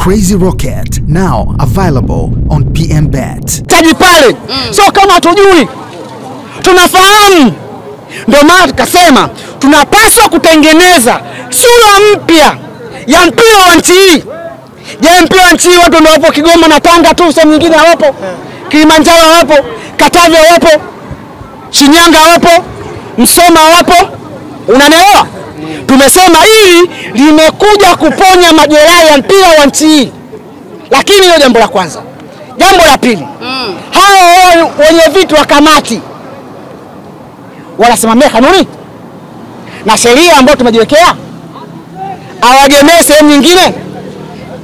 Crazy Rocket, now available on PMBet. Taji pale. So kama hatujui, tunafahamu. Ndio maana tukasema tunapaswa kutengeneza sura mpya ya mpira wa nchi hii. Je, mpira wa nchi hii watu ndio wapo Kigoma na Tanga tu, sehemu nyingine hawapo? Kilimanjaro hawapo, Katavi hawapo, Shinyanga hawapo, Msoma hawapo. Unanielewa? Tumesema hili limekuja kuponya majeraha ya mpira wa nchi hii. Lakini hilo jambo la kwanza. Jambo la pili. Hao wenye vitu wa kamati wanasimamia kanuni na sheria ambayo tumejiwekea, awagemee sehemu nyingine.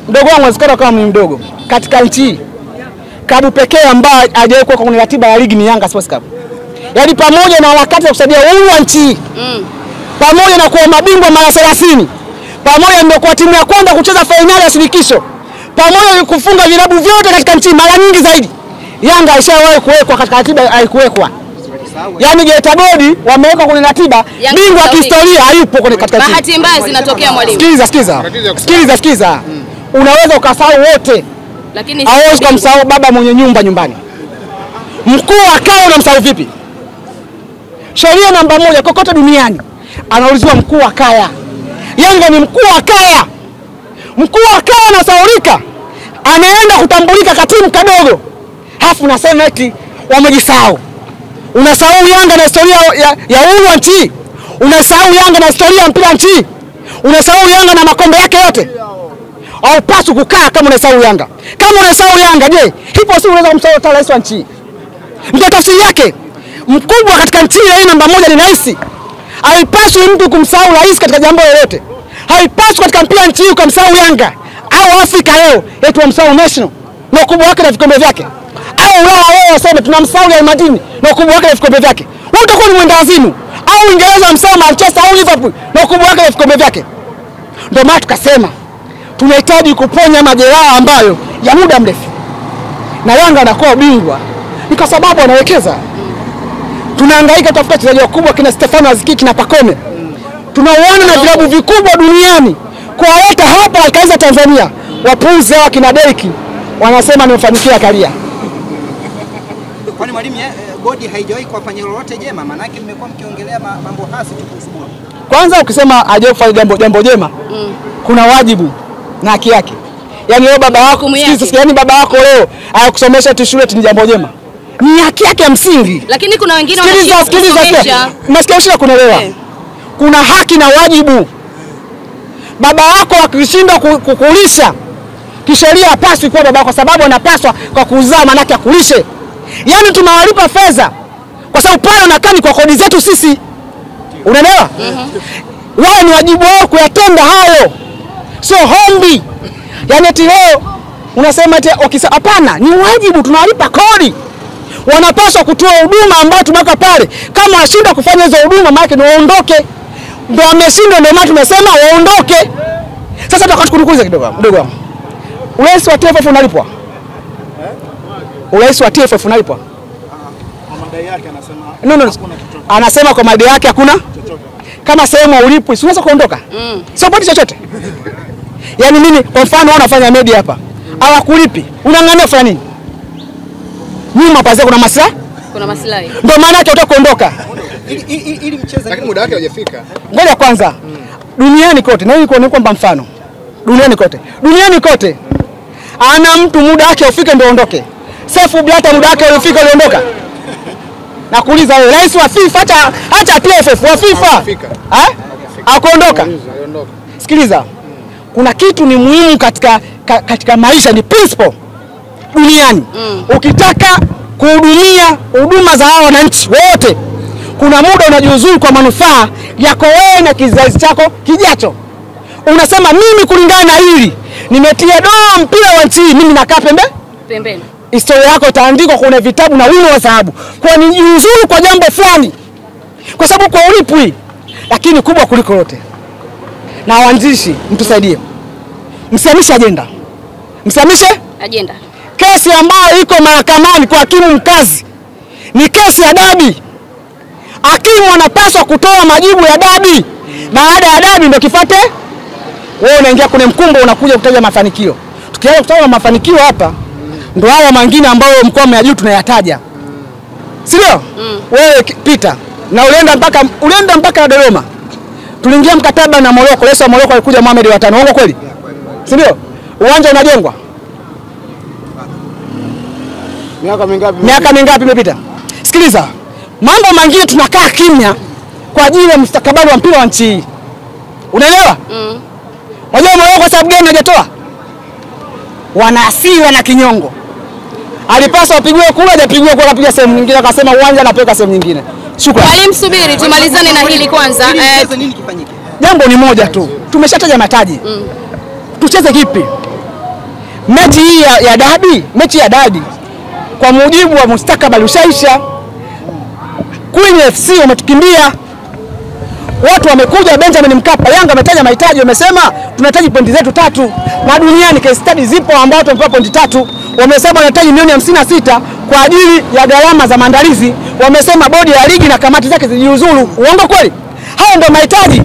Mdogo wangu azikata kama mimi mdogo katika nchi hii, klabu pekee ambayo hajawekwa kwenye ratiba ya ligi ni Yanga Sports Club. Yaani pamoja na harakati za kusaidia uhuru wa nchi, pamoja na kuwa mabingwa mara 30, pamoja na kuwa timu ya kwanza kucheza fainali ya shirikisho, pamoja na kufunga vilabu vyote katika nchi mara nyingi zaidi, Yanga ishawahi kuwekwa katika ratiba, haikuwekwa. Yaani Geita Gold wameweka kwenye ratiba, bingwa kihistoria hayupo kwenye katika nchi. Bahati mbaya zinatokea mwalimu. Sikiliza. Unaweza ukasahau wote, lakini hauwezi kumsahau baba mwenye nyumba nyumbani. Mkuu wa kaya unamsahau vipi? Sheria namba 1 kokote duniani anaulizwa mkuu wa kaya. Yanga ni mkuu wa kaya. Mkuu wa kaya anasahaulika, anaenda kutambulika katimu kadogo, halafu unasema eti wamejisahau. Unasahau Yanga na historia ya uhuru wa nchi. Unasahau Yanga na historia ya mpira wa nchi. Unasahau Yanga na makombe yake yote. Au pasu kukaa kama unasahau Yanga. Kama unasahau Yanga, je, hipo si unaweza kumsahau rais wa nchi? Ndio tafsiri yake. Mkubwa katika nchi hii namba 1 ni rais. Haipaswi mtu kumsahau rais katika jambo lolote. Haipaswi katika mpira nchi hii kumsahau Yanga au Afrika leo eti wamsahau national na ukubwa wake na vikombe vyake. Au wao waseme tunamsahau ya Madini na ukubwa wake na vikombe vyake. Wewe utakuwa ni mwenda wazimu. Au Uingereza msahau Manchester au Liverpool na ukubwa wake na vikombe vyake. Ndio maana tukasema tunahitaji kuponya majeraha ambayo ya muda mrefu. Na Yanga anakuwa bingwa ni kwa sababu anawekeza. Tunahangaika kutafuta wachezaji wakubwa kina Stefano Aziki na Pakome. Tunaoana na vilabu vikubwa duniani kuwaleta hapa akaiza Tanzania. Wapuuzi hawa kina Deriki wanasema ni mfanikia karia. Kwani mwalimu Godi haijawahi kuwafanyia lolote jema? Maana yake mmekuwa mkiongelea mambo hasi tu kuhusu. Kwanza ukisema hajawahi kufanya jambo jema, kuna wajibu na haki yake. Yaani leo baba wako, yaani baba wako leo ayakusomesha tu shule ni jambo jema. Ni haki yake ya msingi. Lakini kuna wengine wanashika. Nasikia kunaelewa. Kuna haki na wajibu. Baba wako akishinda kukulisha kisheria hapaswi kwa baba kwa sababu anapaswa kwa kuzaa manake akulishe. Yaani tunawalipa fedha kwa sababu pale unakani kwa kodi zetu sisi. Unaelewa? Wao ni wajibu wao kuyatenda hayo. Sio hombi. Yaani eti leo unasema eti hapana, ni wajibu, tunawalipa kodi. Wanapaswa kutoa huduma ambayo tumeweka pale. Kama washinda kufanya hizo huduma maana ni waondoke. Ndio wameshinda, ndio maana tumesema waondoke. Sasa tutakachukuliza kidogo mdogo wangu. Urais wa TFF unalipwa? Urais wa TFF unalipwa? Kwa madai yake anasema anasema kwa madai yake hakuna chochote. Kama sehemu ulipwi, si unaweza kuondoka? Sio pati chochote. Yaani mimi kwa mfano unafanya media hapa. Hawakulipi. Unang'ania kufanya nini? Nyuma pazia kuna maslahi? Kuna maslahi. Ndio maana yake utakondoka. Ili mcheza lakini muda wake hujafika. Ngoja kwanza. Duniani kote, na niko kwamba mfano. Duniani kote. Ana mtu muda wake ufike ndio aondoke. Sefu Blatter muda wake ufike aliondoka. Nakuuliza wewe, rais wa FIFA acha TFF wa FIFA. Akuondoka. Sikiliza. Kuna kitu ni muhimu katika maisha, ni principle duniani. Ukitaka kuhudumia huduma za hao wananchi wote, kuna muda unajiuzuru kwa manufaa yako wewe na kizazi chako kijacho. Unasema mimi kulingana na hili nimetia doa mpira wa nchi, mimi nakaa pembeni. Historia yako itaandikwa kwenye vitabu na wino wa dhahabu. Kwa nijiuzuru kwa jambo fulani. Kwa sababu kwa ulipwi. Lakini kubwa kuliko yote, na waandishi mtusaidie. Msamishe ajenda. Kesi ambayo iko mahakamani kwa hakimu mkazi ni kesi ya dabi. Hakimu anapaswa kutoa majibu ya dabi. Baada ya dabi ndio kifuate wewe unaingia kwenye mkumbo, unakuja kutaja mafanikio. tukianza kutaja mafanikio hapa ndio haya mengine ambayo mkoa umejuu tunayataja. Si ndio? Wewe pita na ulienda mpaka Dodoma. Tuliingia mkataba na Moroko, Rais wa Moroko alikuja Mohamed wa 5. Uongo kweli? Si ndio? Uwanja unajengwa. Miaka mingapi imepita? Sikiliza. Mambo mengine tunakaa kimya kwa ajili ya mustakabali wa mpira wa nchi hii. Unaelewa? Wajua Moroko sababu gani hajatoa? Wanaasiwa na kinyongo. Alipaswa apigwe kula, hajapigwa kula, anapiga sehemu nyingine, akasema uwanja anapeleka sehemu nyingine. Shukrani. Mwalimu, subiri tumalizane na hili kwanza. Nini kifanyike? Jambo ni moja tu. Tumeshataja mataji. Tucheze kipi? Mechi hii ya dabi, mechi ya dabi kwa mujibu wa mustakabali ushaisha. Queen FC wametukimbia. Watu wamekuja Benjamin Mkapa, Yanga wametaja mahitaji, wamesema tunahitaji pointi zetu 3. Na duniani case study zipo ambao tumepewa pointi 3. Wamesema wanahitaji milioni 56 kwa ajili ya gharama za maandalizi. Wamesema bodi ya ligi na kamati zake zijiuzuru. Uongo kweli? Hao ndio mahitaji.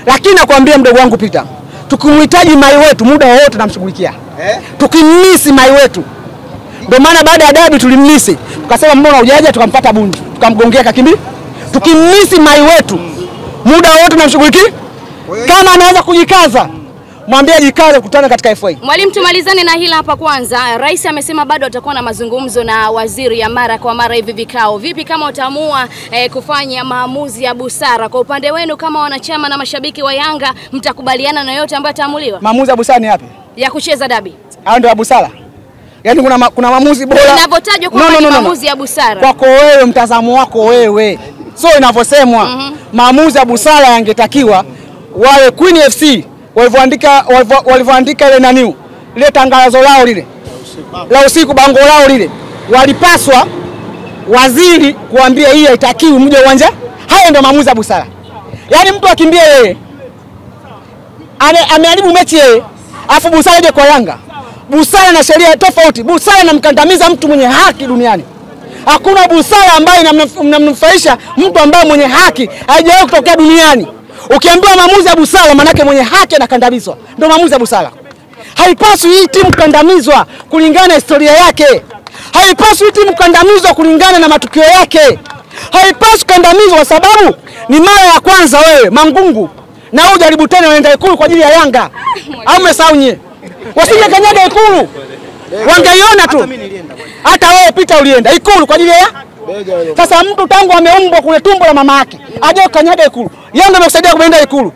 Lakini nakwambia mdogo wangu Peter, tukimhitaji mai wetu muda wote tunamshughulikia. Tukimisi mai wetu. Ndio maana baada ya dabi tulimisi. Tukasema mbona hujaja, tukampata Bunju. Tukamgongea kakimbi. Tukimisi mai wetu muda wote tunamshughulikia. Kama anaweza kujikaza, mwambie jikaze kukutana katika FA. Mwalimu, tumalizane na hila hapa kwanza. Rais amesema bado atakuwa na mazungumzo na waziri ya mara kwa mara hivi vikao. Vipi kama utaamua kufanya maamuzi ya busara kwa upande wenu kama wanachama na mashabiki wa Yanga, mtakubaliana na yote ambayo taamuliwa? Maamuzi ya busara ni yapi? Ya kucheza dabi. Hao ndio ya busara. Yaani kuna maamuzi bora. Inavyotajwa kwa maamuzi ya busara. Kwako wewe, mtazamo wako wewe. So inavyosemwa maamuzi ya busara yangetakiwa wale Queen FC walivyoandika ile naniu ile tangazo lao lile la usiku, bango lao lile, walipaswa waziri kuambia hii haitakiwi mje uwanja. Hayo ndio maamuzi ya busara. Yaani mtu akimbia yeye ameharibu mechi yeye, afu busara ije kwa Yanga. Busara na sheria tofauti. Busara inamkandamiza mtu mwenye haki duniani. Hakuna busara ambayo inamnufaisha mtu ambaye mwenye haki, haijawahi kutokea duniani. Ukiambiwa maamuzi ya busara, maana yake mwenye haki anakandamizwa. Ndio maamuzi ya busara. Haipaswi hii timu kukandamizwa kulingana na historia yake. Haipaswi hii timu kukandamizwa kulingana na matukio yake. Haipaswi kukandamizwa kwa sababu ni mara ya kwanza wewe Mangungu na wewe jaribu tena unaenda Ikulu kwa ajili ya Yanga. Au umesahau nyie? Wasije kanyaga Ikulu. Wangeiona tu. Hata wewe Peter ulienda Ikulu kwa ajili ya sasa mtu tangu ameumbwa kule tumbo la mama yake aje kanyaga Ikulu. Yanga amekusaidia kuenda Ikulu.